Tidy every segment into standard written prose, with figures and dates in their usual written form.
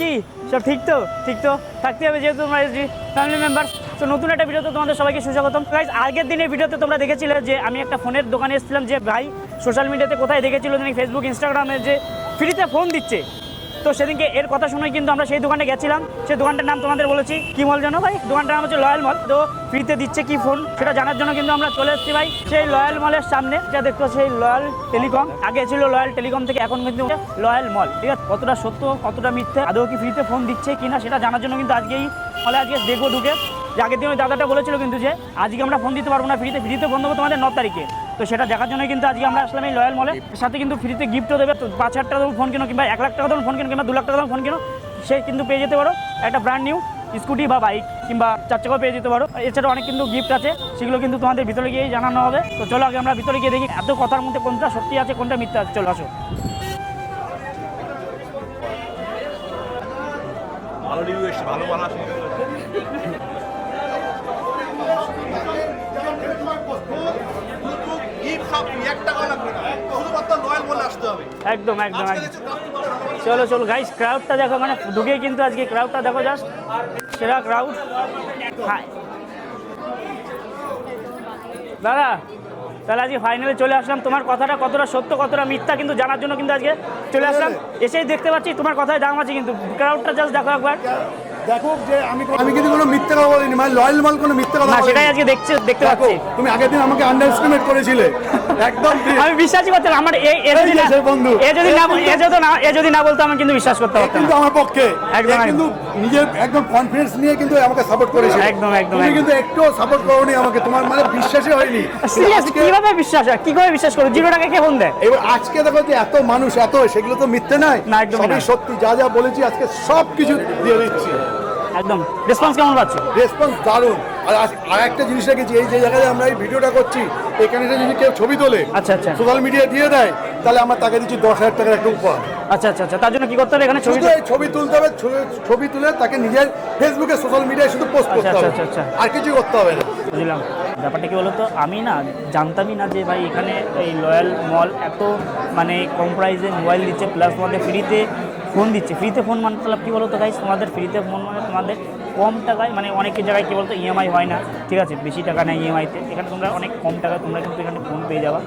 কি সব ঠিক তো থাকতে হবে, যেহেতু তোমরা ফ্যামিলি মেম্বার। তো নতুন একটা ভিডিওতে তোমাদের সবাইকে সুস্বাগতম। গাইস, আগের দিনের ভিডিওতে তোমরা দেখেছিলে যে আমি একটা ফোনের দোকানে এসেছিলাম, যে ভাই সোশ্যাল মিডিয়াতে কোথায় দেখেছিল জানি, ফেসবুক ইনস্টাগ্রামে, যে ফ্রিতে ফোন দিচ্ছে। তো সেদিনকে এর কথা শুনে কিন্তু আমরা সেই দোকানে গেছিলাম। সেই দোকানটার নাম তোমাদের বলেছি, কি মল জানো ভাই? দোকানটার নাম হচ্ছে লয়াল মল। তো ফ্রিতে দিচ্ছে কি ফোন সেটা জানার জন্য কিন্তু আমরা চলে এসেছি ভাই সেই লয়াল মলের সামনে। যা দেখতো সেই লয়াল টেলিকম, আগে ছিল লয়াল টেলিকম থেকে এখন কিন্তু লয়াল মল। ঠিক আছে, কতটা সত্য কতটা মিথ্যে, আদৌ কি ফ্রিতে ফোন দিচ্ছে কিনা সেটা জানার জন্য কিন্তু আজকেই মলে দেখবো ঢুকে। যে আগের দিন ওই দাদাটা বলেছিল কিন্তু যে আজকে আমরা ফোন দিতে পারবো না, ফ্রিতে ফোন দেবো তোমাদের 9 তারিখে। তো সেটা দেখার জন্য কিন্তু আজকে আমরা আসলাম এই লয়াল মলে। সাথে কিন্তু ফ্রিতে গিফটও দেবে। তো 5,000 টাকা দাম ফোন কিনো, কিংবা 1 লাখ টাকা দাম ফোন কিনো, কিংবা 2 লাখ টাকা দাম ফোন কিনো, সে কিন্তু পেয়ে যেতে পারো একটা ব্র্যান্ড নিউ স্কুটি বা বাইক কিংবা 4 চাকাও পেয়ে যেতে পারো। এছাড়াও অনেক কিন্তু গিফট আছে, সেগুলো কিন্তু তোমাদের ভিতরে গিয়েই জানানো হবে। তো চলো আগে আমরা ভিতরে গিয়ে দেখি এত কথার মধ্যে কোনটা সত্যি আছে কোনটা মিথ্যা আছে। চলো আসো। ভালো রিভিউ এসছে, ভালো মাল আসে। একদম চলো গাইস, ক্রাউডটা দেখো, মানে ঢুকে কিন্তু আজকে ক্রাউডটা দেখো, জাস্ট সেরা ক্রাউড। দাদা তাহলে আজকে ফাইনালে চলে আসলাম। তোমার কথাটা কতটা সত্য কতটা মিথ্যা কিন্তু জানার জন্য কিন্তু আজকে চলে আসলাম। এসেই দেখতে পাচ্ছি তোমার কথায় দাম আছে, কিন্তু ক্রাউডটা জাস্ট দেখো একবার। দেখো যে আমি কিন্তু কোনো মিথ্যে কথা বলিনি, মানে লয়াল মাল কোনো মিথ্যে কথা বলিনি। সেটাই আজকে দেখতে পাচ্ছি। তুমি আগের দিন আমাকে আন্ডারএস্টিমেট করেছিলে, একদম আমি বিশ্বাসই করছিলাম। আমার বন্ধু এ যদি না বলতো আমি কিন্তু বিশ্বাস করতে পারতাম। কিন্তু আমার পক্ষে একদম কিন্তু নিজের একদম কনফিডেন্স নিয়ে কিন্তু আমাকে সাপোর্ট করেছে। একদম তুমি কিন্তু একটু সাপোর্ট করোনি আমাকে, তোমার মানে বিশ্বাসই হয়নি। সিরিয়াস কিভাবে বিশ্বাস হয়? কি করে বিশ্বাস করো? 0 টাকা কে ফোন দেয়? এবার আজকে দেখো যে এত মানুষ এত, সেগুলো তো মিথ্যে নয়, সবই সত্যি। যা বলেছি আজকে সব কিছু দিয়ে দিচ্ছি। একদম রেসপন্স কেমন পাচ্ছ? রেসপন্স দারুণ। আর একটা জিনিস রেখেছি, এই যে জায়গায় আমরা এই ভিডিওটা করছি, এখানে যদি কেউ ছবি তোলে, আচ্ছা সোশ্যাল মিডিয়া দিয়ে দেয়, তাহলে আমরা তাকে দিচ্ছি 10,000 টাকার একটা উপহার। আচ্ছা তার জন্য কি করতে হবে? এখানে ছবি তুলতে হবে, ছবি তুলে তাকে নিজের ফেসবুকে সোশ্যাল মিডিয়ায় শুধু পোস্ট করতে হবে, আর কিছু করতে হবে না। বুঝলাম। ব্যাপারটা কি বলতো, আমি না জানতামই না যে ভাই এখানে এই লয়াল মল এত মানে কম প্রাইসে মোবাইল দিচ্ছে, প্লাস তোমাদের ফ্রিতে ফোন দিচ্ছে। ফ্রিতে ফোন মানে তাহলে কী বলতো গাইস, তোমাদের ফ্রিতে ফোন মানে তোমাদের কম টাকায়, মানে অনেকের জায়গায় কী বলতো ইএমআই হয় না, ঠিক আছে, বেশি টাকা নেয় ইএমআইতে। এখানে তোমরা অনেক কম টাকায় তোমরা কিন্তু এখানে ফোন পেয়ে যাবা।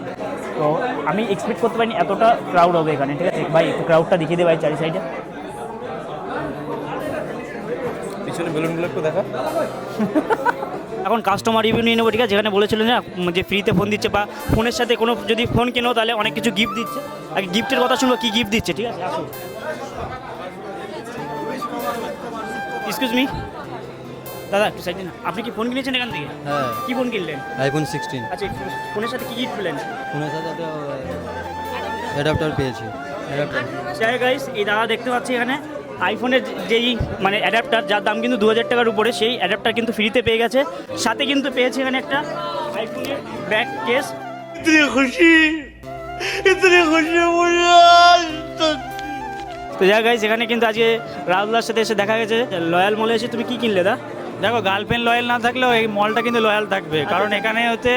তো আমি এক্সপেক্ট করতে পারিনি এতটা ক্রাউড হবে এখানে, ঠিক আছে ভাই। একটু ক্রাউডটা দেখিয়ে দে ভাই চারি সাইডে। পিছনে বেলুনগুলো একটু দেখা। এখন কাস্টমার রিভিউ নিয়ে নেবো, ঠিক আছে। যেখানে বলেছিল না যে ফ্রিতে ফোন দিচ্ছে, বা ফোনের সাথে কোনো যদি ফোন কেনো তাহলে অনেক কিছু গিফট দিচ্ছে। আগে গিফটের কথা শুনবো, কী গিফট দিচ্ছে, ঠিক আছে। আসুন। এক্সকিউজ মি দাদা, একটু সাইডে না। আপনি কি ফোন কিনেছেন এখান থেকে? হ্যাঁ। কি ফোন কিনলেন? iPhone 16। আচ্ছা, ফোনের সাথে কি গিফট পেলেন? ফোনের সাথে তো অ্যাডাপ্টার পেয়েছি। যাই গাইস, এই দাদা দেখতে পাচ্ছি এখানে আইফোনের যেই মানে অ্যাডাপ্টার, যার দাম কিন্তু 2000 টাকার উপরে, সেই অ্যাডাপ্টার কিন্তু ফ্রিতে পেয়ে গেছে। সাথে কিন্তু পেয়েছে এখানে একটা আইফোনের ব্যাক কেস। তো যাই গাইস, এখানে কিন্তু আজকে রাহুলদার সাথে এসে দেখা গেছে লয়াল মলে এসে তুমি কি কিনলে দা? দেখো, গার্লফ্রেন্ড লয়াল না থাকলেও এই মলটা কিন্তু লয়াল থাকবে, কারণ এখানে হচ্ছে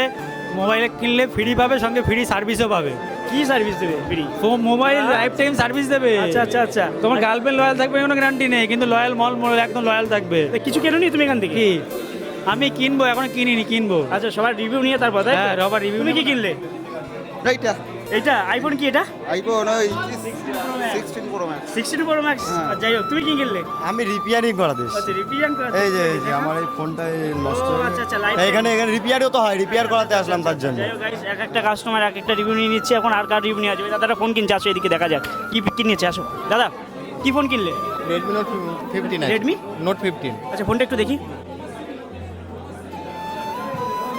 মোবাইলে কিনলে ফ্রি পাবে, সঙ্গে ফ্রি সার্ভিসও পাবে। কি সার্ভিস দেবে? Free mobile life time service দেবে। আচ্ছা। তোমার গার্লফ্রেন্ড লয়াল থাকবে কোনো গ্যারান্টি নেই, কিন্তু লয়াল মল একদম লয়াল থাকবে। কিছু কেনোনি তুমি এখান থেকে? কি আমি কিনবো, এখন কিনিনি, কিনবো। আচ্ছা, সবার রিভিউ নিয়ে তারপর। হ্যাঁ, সবার রিভিউ। তুমি কি কিনলে? এটা আইফোন কি? এটা iPhone 16 Pro Max। 16 Pro Max। যাই হোক, তুমি কি কিনলে? আমি রিপেয়ারিং করা দিস। আচ্ছা, রিপেয়ার করা। এই যে আমার এই ফোনটা নষ্ট হয়ে আচ্ছা, এখানে রিপেয়ারও তো হয়, রিপেয়ার করাতে আসলাম তার জন্য। যাই হোক গাইস, এক একটা কাস্টমার এক একটা রিভিউ নিয়ে নিচ্ছে। এখন আর কার রিভিউ নিয়ে আসবে? দাদাটা ফোন কিনছে, আসো এদিকে দেখা যাক কি নিয়েছে। আসো দাদা, কি ফোন কিনলে? Redmi Note 15। Redmi Note 15। আচ্ছা, ফোনটা একটু দেখি।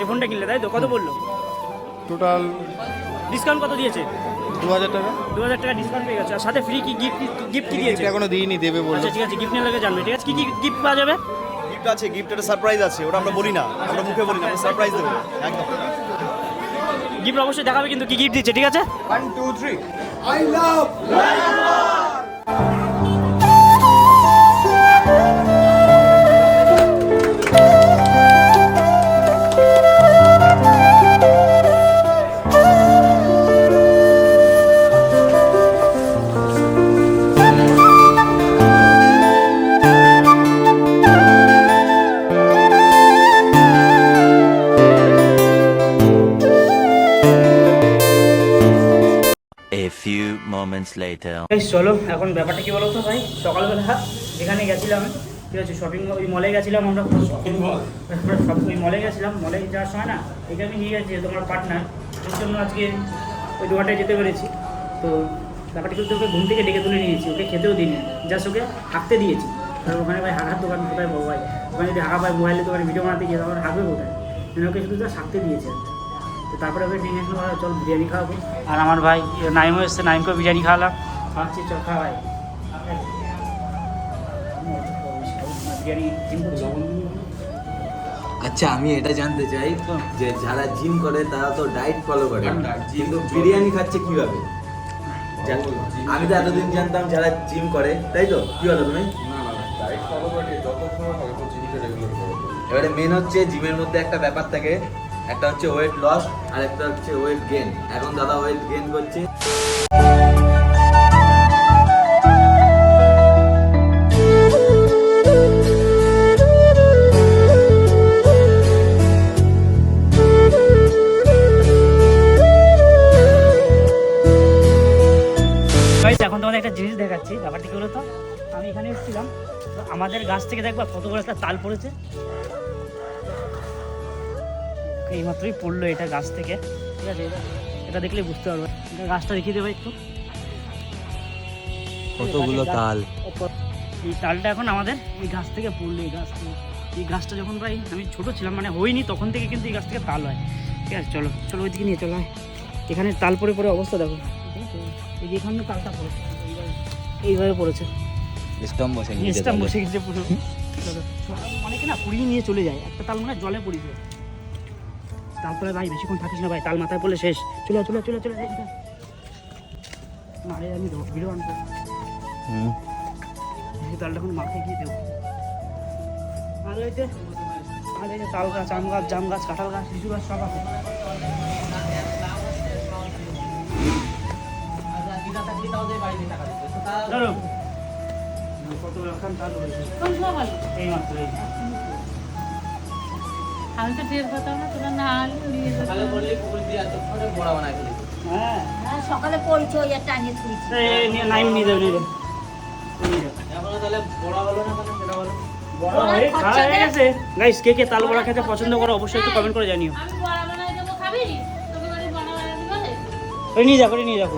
এই ফোনটা কিনলে তাই তো? কত বললো টোটাল? ডিসকাউন্ট কত দিয়েছে? 2000 টাকা। 2000 টাকা ডিসকাউন্ট পেয়ে গেছে। আর সাথে ফ্রি কি গিফট কি দিয়েছে? এখনো দিইনি, দেবে বললো। আচ্ছা ঠিক আছে, গিফট নিয়ে লাগে জানবে, ঠিক আছে। কি গিফট পাওয়া যাবে? গিফট আছে, গিফটের সারপ্রাইজ আছে, ওটা আমরা বলি না, আমরা মুখে বলি না, আমরা সারপ্রাইজ দেবো একদম। গিফট অবশ্যই দেখাবে, কিন্তু কি গিফট দিচ্ছে, ঠিক আছে। 1 2 3 আই লাভ moments later. এই চলো এখন ব্যাপারটা কি বলো তো ভাই, সকালবেলা যেখানে গেছিলাম ঠিক আছে শপিং ওই মলে গেছিলাম আমরা, ওই মলে গেছিলাম, মলে যাওয়ার সময় না এখানে আমি নিয়ে গেছি তোমার পার্টনার, ওর জন্য আজকে ওই দোকানটায় যেতে পেরেছি। তো ব্যাপারটা কিন্তু ওকে ঘুম থেকে ডেকে তুলে নিয়েছি, ওকে খেতেও দিইনি, জাস্ট ওকে হাঁকতে দিয়েছি। কারণ ওখানে ভাই হাঁকার দোকান কোথায় পাবো ভাই, ওখানে যদি হাঁকা পায় মোবাইলে দোকানে ভিডিও বানাতে গিয়ে তখন হাঁকবে কোথায়, ওকে শুধু জাস্ট হাঁকতে দিয়েছি। তো তারপরে ওকে নিয়ে আসলাম, চল বিরিয়ানি খাওয়াবো। আর আমার ভাই নাইমও এসছে, নাইমকেও বিরিয়ানি খাওয়ালাম, খাওয়াচ্ছি চল খাওয়াই বিরিয়ানি। আচ্ছা আমি এটা জানতে চাই যে যারা জিম করে তারা তো ডায়েট ফলো করে, কিন্তু বিরিয়ানি খাচ্ছে কিভাবে? আমি তো এতদিন জানতাম যারা জিম করে, তাই তো? কি বলো তুমি? এবারে মেন হচ্ছে জিমের মধ্যে একটা ব্যাপার থাকে, একটা হচ্ছে ওয়েট লস আর একটা হচ্ছে ওয়েট গেন। এখন দাদা ওয়েট গেন করছে। এখন তোমাদের একটা জিনিস দেখাচ্ছি, ব্যাপারটা কি বলো তো, আমি এখানে এসেছিলাম, তো আমাদের গাছ থেকে দেখবা কত বড় একটা তাল পড়েছে, এইমাত্রই পড়লো এটা গাছ থেকে, ঠিক আছে? এটা দেখলে বুঝতে পারবে, এটা গাছটা দেখিয়ে দেবো একটু, কতগুলো তাল। এই তালটা এখন আমাদের এই গাছ থেকে পড়লো, এই গাছ থেকে। এই গাছটা যখন প্রায় আমি ছোট ছিলাম মানে হয়নি তখন থেকে কিন্তু এই গাছ থেকে তাল হয়, ঠিক আছে? চলো চলো ওইদিকে নিয়ে চলো, এখানে তাল পড়ে পড়ে অবস্থা দেখো, এই যে এখানে তালটা পড়েছে এইভাবে পড়েছে, স্টম্প বসে গেছে। স্ট্যাম্প বসে গেছে পুরো। অনেকে না কুড়িয়ে নিয়ে চলে যায়, একটা তাল মনে হয় জলে পড়ে যায়। তারপরে ভাই বেশিক্ষণ থাকিস না ভাই, তাল মাথায় পড়লে শেষ। চলে চলে চলে চলে মারে আমি দেবো ভিডিও আনতে, এই তালটা এখন মাথায় গিয়ে দেবো। আর এই যে তাল গাছ, আম গাছ, জাম গাছ, কাঁঠাল গাছ, লিচু গাছ সব আছে। ধরো কত রকম তাল হয়েছে এই মাত্র। আমি তো টের পেতাম না, তোরা না আনলে নিয়ে যেতাম। হ্যাঁ সকালে পড়েছি ওই একটা আনিয়ে থুইছি। নাইম নিয়ে যাবে, নিয়ে যাবে। বড় হয়ে খাওয়া হয়ে গেছে। গাইস কে কে তাল বড়া খেতে পছন্দ করো অবশ্যই একটু কমেন্ট করে জানিও। আমি বড়া বানাই দেবো, খাবি? তোকে বাড়ি বড়া বানাই দিবো? নিয়ে যাবো, নিয়ে যাবো।